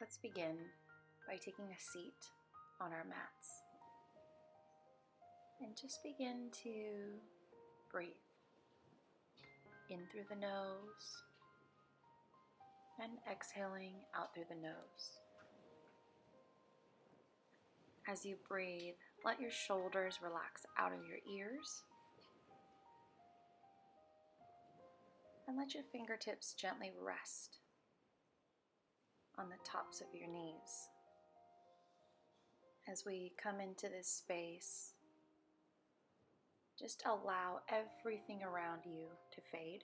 Let's begin by taking a seat on our mats and just begin to breathe in through the nose and exhaling out through the nose. As you breathe, let your shoulders relax out of your ears and let your fingertips gently rest on the tops of your knees. As we come into this space, just allow everything around you to fade.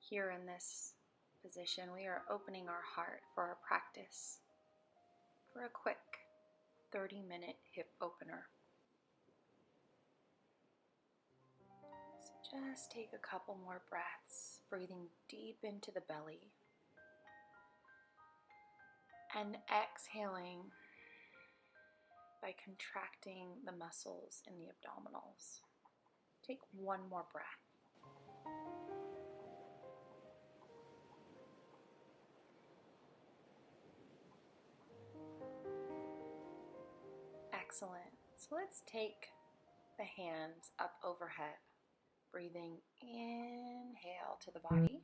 Here in this position, we are opening our heart for our practice for a quick 30-minute hip opener. So just take a couple more breaths, breathing deep into the belly and exhaling by contracting the muscles in the abdominals. Take one more breath. Excellent. So let's take the hands up overhead, breathing inhale to the body.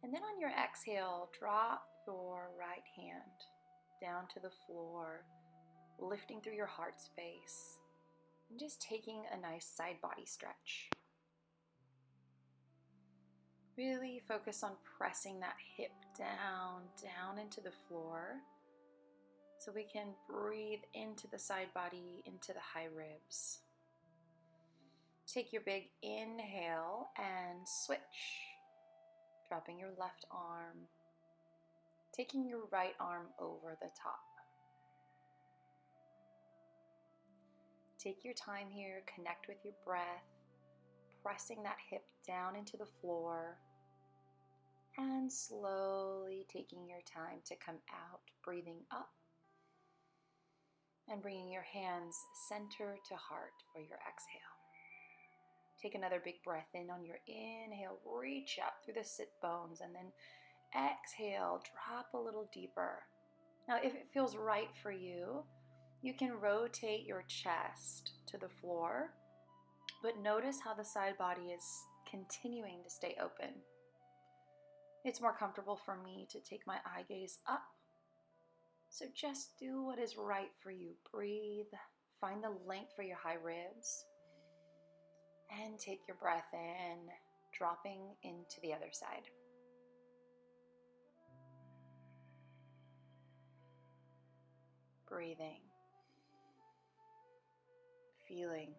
And then on your exhale, drop your right hand down to the floor, lifting through your heart space, and just taking a nice side body stretch. Really focus on pressing that hip down into the floor so we can breathe into the side body, into the high ribs. Take your big inhale and switch, dropping your left arm, taking your right arm over the top. Take your time here, connect with your breath, pressing that hip down into the floor, and slowly taking your time to come out, breathing up, and bringing your hands center to heart for your exhale. Take another big breath in on your inhale, reach up through the sit bones, and then exhale, drop a little deeper. Now, if it feels right for you, you can rotate your chest to the floor, but notice how the side body is continuing to stay open. It's more comfortable for me to take my eye gaze up. So just do what is right for you. Breathe, find the length for your high ribs, and take your breath in, dropping into the other side. Breathing, feeling,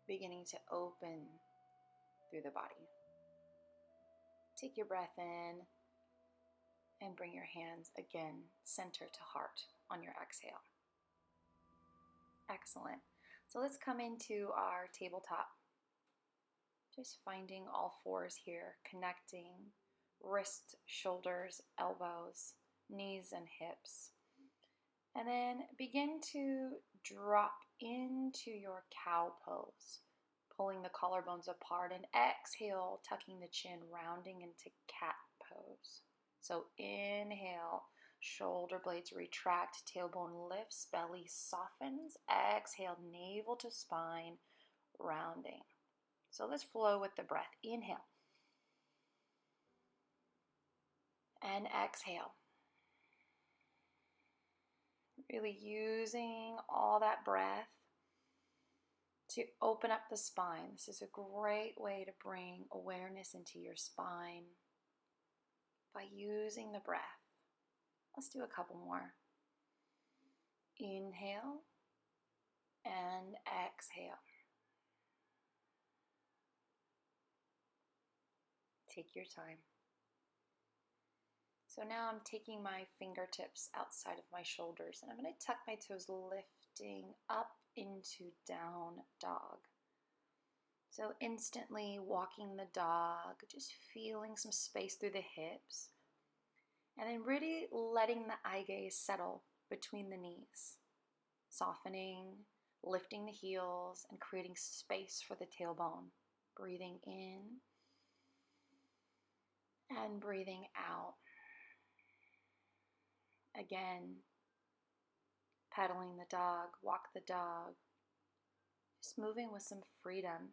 beginning to open through the body. Take your breath in and bring your hands again center to heart on your exhale. Excellent. So let's come into our tabletop. Just finding all fours here, connecting wrists, shoulders, elbows, knees, and hips. And then begin to drop into your cow pose, pulling the collarbones apart, and exhale, tucking the chin, rounding into cat pose. So inhale, shoulder blades retract, tailbone lifts, belly softens. Exhale, navel to spine, rounding. So let's flow with the breath. Inhale. And exhale. Really using all that breath to open up the spine. This is a great way to bring awareness into your spine by using the breath. Let's do a couple more. Inhale and exhale. Take your time. So now I'm taking my fingertips outside of my shoulders and I'm going to tuck my toes, lifting up into down dog. So instantly walking the dog, just feeling some space through the hips. And then really letting the eye gaze settle between the knees. Softening, lifting the heels, and creating space for the tailbone. Breathing in And breathing out. Again, pedaling the dog, walk the dog. Just moving with some freedom.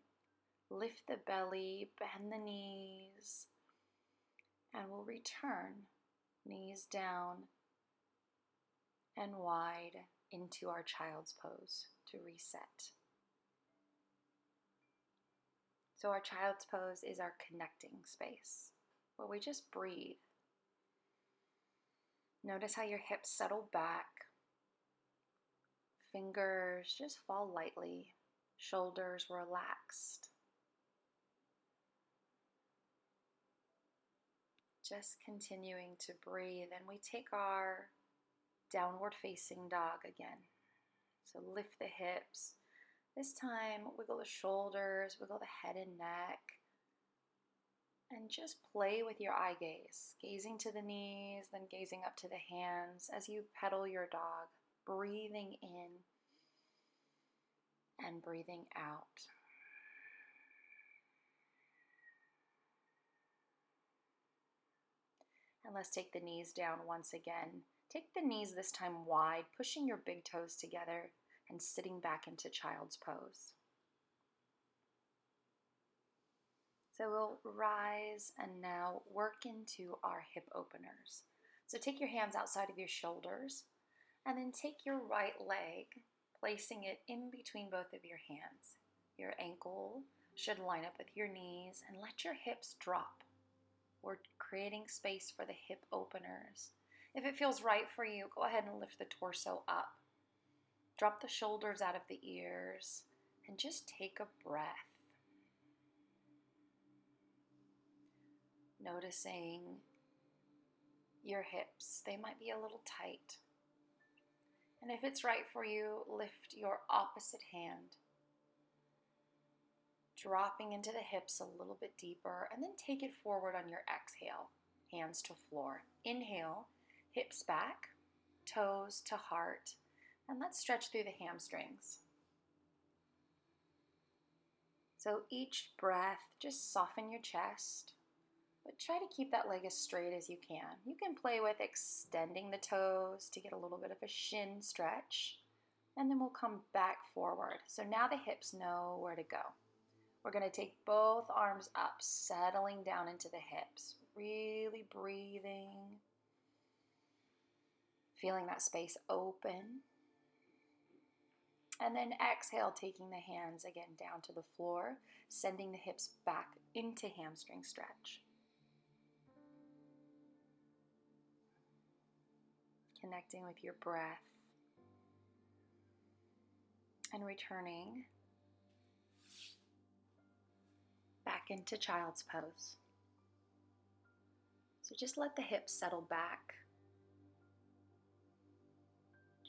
Lift the belly, bend the knees, and we'll return. Knees down and wide into our child's pose to reset. So our child's pose is our connecting space, where we just breathe. Notice how your hips settle back. Fingers just fall lightly. Shoulders relaxed. Just continuing to breathe, and we take our downward facing dog again. So lift the hips. This time, wiggle the shoulders, wiggle the head and neck, and just play with your eye gaze, gazing to the knees, then gazing up to the hands as you pedal your dog, breathing in and breathing out. And let's take the knees down once again. Take the knees this time wide, pushing your big toes together and sitting back into child's pose. So we'll rise and now work into our hip openers. So take your hands outside of your shoulders and then take your right leg, placing it in between both of your hands. Your ankle should line up with your knees and let your hips drop. We're creating space for the hip openers. If it feels right for you, go ahead and lift the torso up. Drop the shoulders out of the ears and just take a breath. Noticing your hips, they might be a little tight. And if it's right for you, lift your opposite hand, dropping into the hips a little bit deeper, and then take it forward on your exhale, hands to floor. Inhale, hips back, toes to heart, and let's stretch through the hamstrings. So each breath, just soften your chest, but try to keep that leg as straight as you can. You can play with extending the toes to get a little bit of a shin stretch, and then we'll come back forward. So now the hips know where to go. We're going to take both arms up, settling down into the hips, really breathing, feeling that space open. And then exhale, taking the hands again down to the floor, sending the hips back into hamstring stretch. Connecting with your breath and returning back into child's pose. So just let the hips settle back.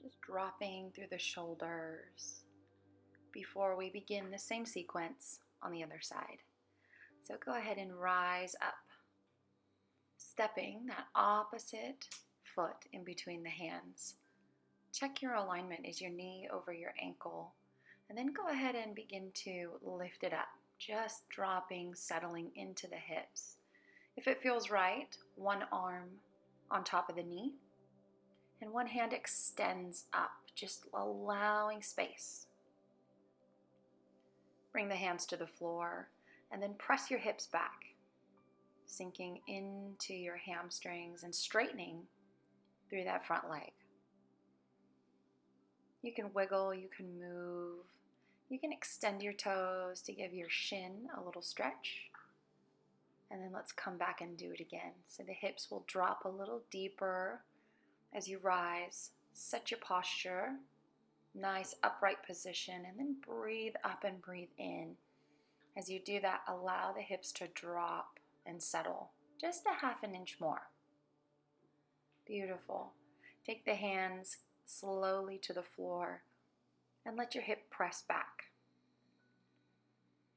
Just dropping through the shoulders before we begin the same sequence on the other side. So go ahead and rise up, stepping that opposite foot in between the hands. Check your alignment. Is your knee over your ankle? And then go ahead and begin to lift it up, just dropping, settling into the hips. If it feels right, one arm on top of the knee, and one hand extends up, just allowing space. Bring the hands to the floor, and then press your hips back, sinking into your hamstrings and straightening through that front leg. You can wiggle, you can move, you can extend your toes to give your shin a little stretch. And then let's come back and do it again. So the hips will drop a little deeper as you rise. Set your posture, nice upright position, and then breathe up and breathe in. As you do that, allow the hips to drop and settle just a half an inch more. Beautiful. Take the hands slowly to the floor and let your hip press back.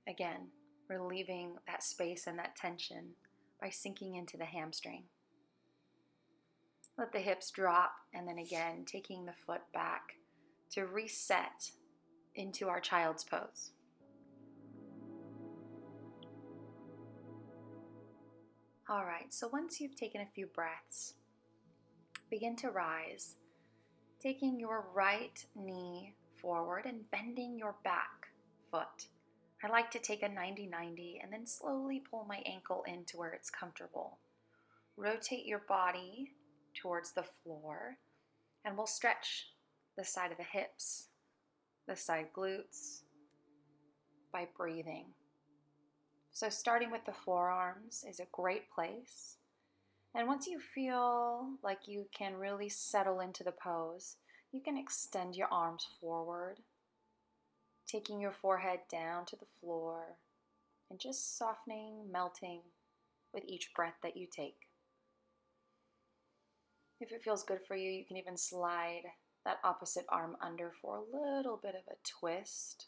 Again, relieving that space and that tension by sinking into the hamstring. Let the hips drop, and then again, taking the foot back to reset into our child's pose. All right, so once you've taken a few breaths, begin to rise, taking your right knee forward and bending your back foot. I like to take a 90-90 and then slowly pull my ankle into where it's comfortable. Rotate your body towards the floor, and we'll stretch the side of the hips, the side glutes by breathing. So starting with the forearms is a great place. And once you feel like you can really settle into the pose, you can extend your arms forward, taking your forehead down to the floor and just softening, melting with each breath that you take. If it feels good for you, you can even slide that opposite arm under for a little bit of a twist.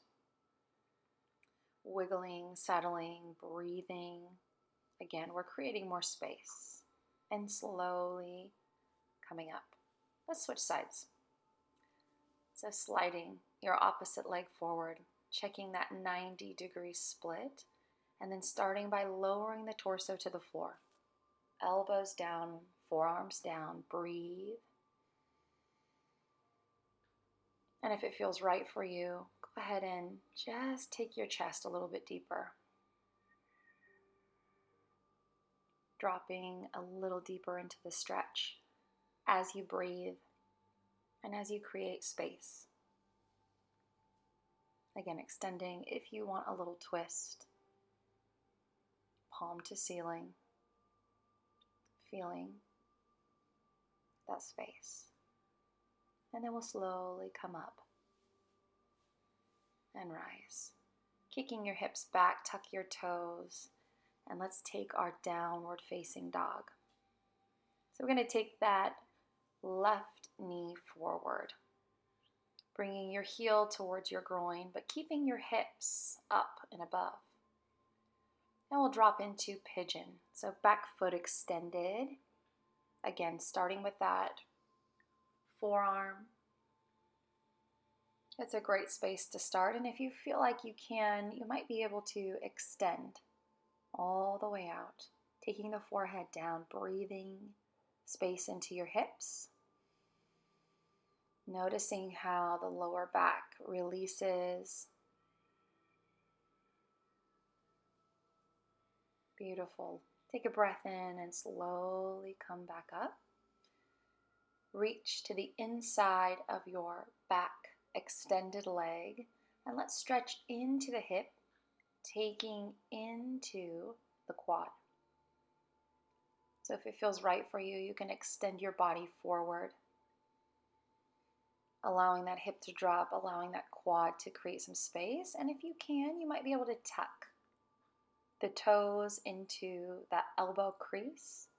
Wiggling, settling, breathing. Again, we're creating more space and slowly coming up. Let's switch sides. So sliding your opposite leg forward, checking that 90-degree split, and then starting by lowering the torso to the floor. Elbows down, forearms down, breathe. And if it feels right for you, go ahead and just take your chest a little bit deeper. Dropping a little deeper into the stretch as you breathe and as you create space. Again, extending if you want a little twist. Palm to ceiling. Feeling that space. And then we'll slowly come up and rise. Kicking your hips back, tuck your toes, and let's take our downward facing dog. So we're going to take that left knee forward, bringing your heel towards your groin, but keeping your hips up and above. And we'll drop into pigeon. So back foot extended. Again, starting with that forearm. It's a great space to start, and if you feel like you can, you might be able to extend all the way out, taking the forehead down, breathing space into your hips, noticing how the lower back releases. Beautiful. Take a breath in and slowly come back up. Reach to the inside of your back extended leg, and let's stretch into the hip, taking into the quad. So if it feels right for you, you can extend your body forward, allowing that hip to drop, allowing that quad to create some space. And if you can, you might be able to tuck the toes into that elbow crease,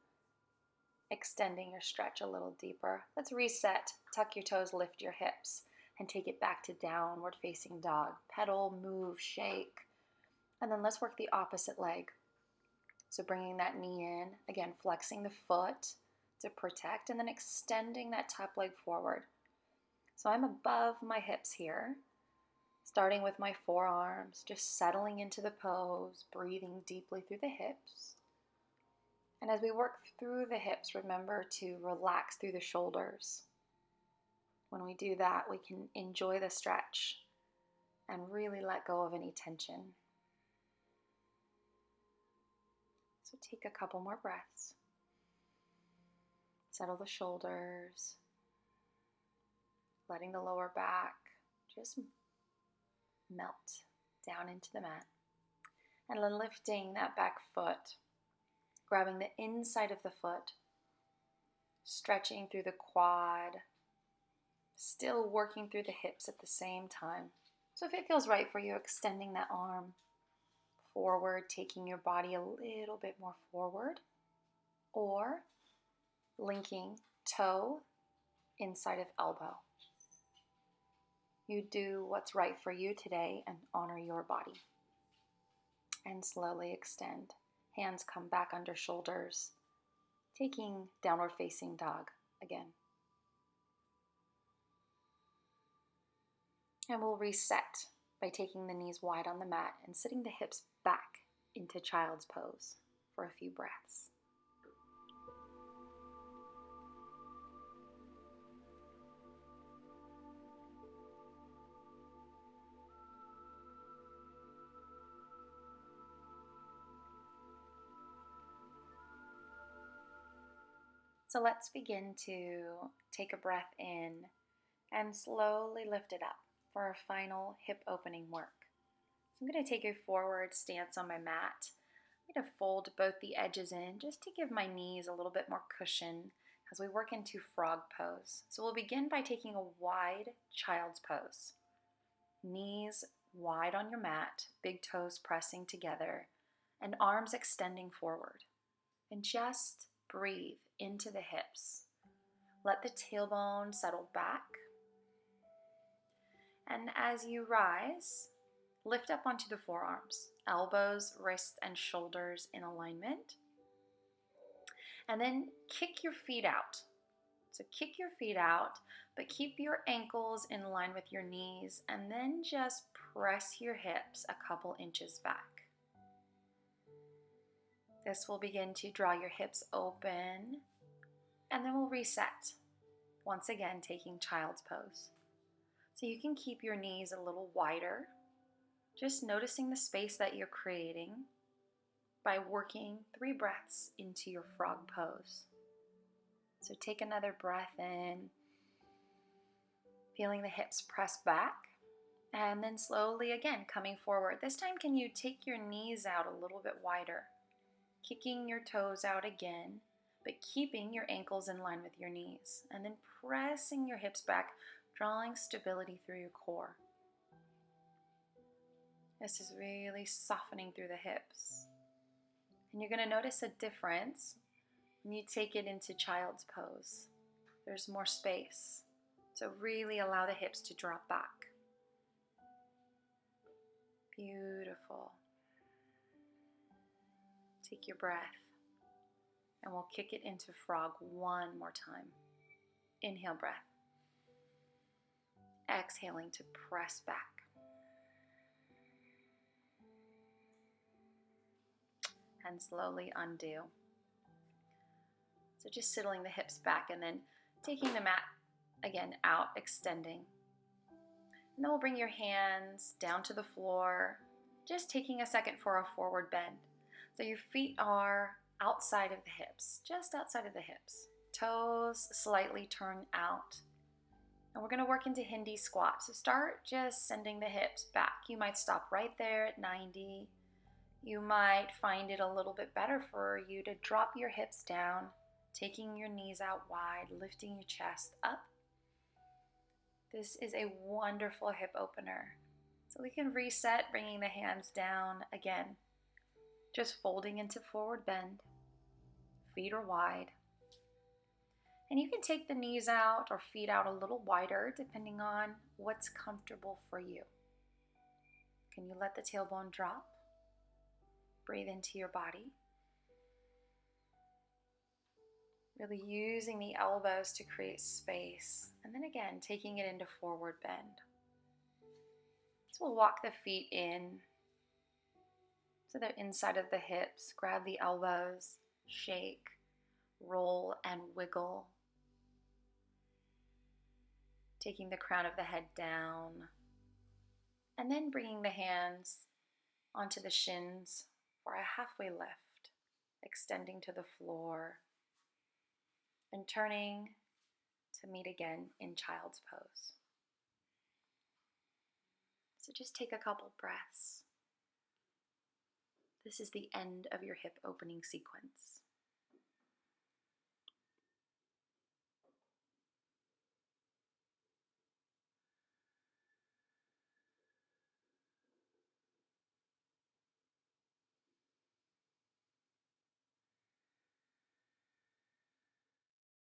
extending your stretch a little deeper. Let's reset. Tuck your toes, lift your hips, and take it back to downward facing dog. Pedal, move, shake. And then let's work the opposite leg. So bringing that knee in, again, flexing the foot to protect, and then extending that top leg forward. So I'm above my hips here, starting with my forearms, just settling into the pose, breathing deeply through the hips. And as we work through the hips, remember to relax through the shoulders. When we do that, we can enjoy the stretch and really let go of any tension. So take a couple more breaths. Settle the shoulders, letting the lower back just melt down into the mat. And then lifting that back foot, grabbing the inside of the foot, stretching through the quad, still working through the hips at the same time. So if it feels right for you, extending that arm forward, taking your body a little bit more forward, or linking toe inside of elbow. You do what's right for you today and honor your body. And slowly extend. Hands come back under shoulders, taking downward facing dog again. And we'll reset by taking the knees wide on the mat and sitting the hips back into child's pose for a few breaths. So let's begin to take a breath in and slowly lift it up for our final hip opening work. So I'm going to take a forward stance on my mat. I'm going to fold both the edges in just to give my knees a little bit more cushion as we work into frog pose. So we'll begin by taking a wide child's pose. Knees wide on your mat, big toes pressing together, and arms extending forward. And just breathe into the hips. Let the tailbone settle back. And as you rise, lift up onto the forearms, elbows, wrists, and shoulders in alignment. And then kick your feet out. So kick your feet out, but keep your ankles in line with your knees, and then just press your hips a couple inches back. This will begin to draw your hips open, and then we'll reset. Once again, taking child's pose. So you can keep your knees a little wider, just noticing the space that you're creating by working 3 breaths into your frog pose. So take another breath in, feeling the hips press back, and then slowly again coming forward. This time, can you take your knees out a little bit wider, kicking your toes out again, but keeping your ankles in line with your knees, and then pressing your hips back, drawing stability through your core. This is really softening through the hips. And you're going to notice a difference when you take it into child's pose. There's more space. So really allow the hips to drop back. Beautiful. Take your breath. And we'll kick it into frog one more time. Inhale, breath. Exhaling to press back. And slowly undo. So just settling the hips back and then taking the mat again out, extending. And then we'll bring your hands down to the floor, just taking a second for a forward bend. So your feet are outside of the hips, just outside of the hips. Toes slightly turn out. And we're going to work into Hindi squat. So start just sending the hips back. You might stop right there at 90. You might find it a little bit better for you to drop your hips down, taking your knees out wide, lifting your chest up. This is a wonderful hip opener. So we can reset, bringing the hands down again. Just folding into forward bend. Feet are wide. And you can take the knees out or feet out a little wider depending on what's comfortable for you. Can you let the tailbone drop? Breathe into your body. Really using the elbows to create space. And then again, taking it into forward bend. So we'll walk the feet in. So they're inside of the hips. Grab the elbows, shake, roll, and wiggle. Taking the crown of the head down. And then bringing the hands onto the shins for a halfway lift. Extending to the floor. And turning to meet again in child's pose. So just take a couple breaths. This is the end of your hip opening sequence.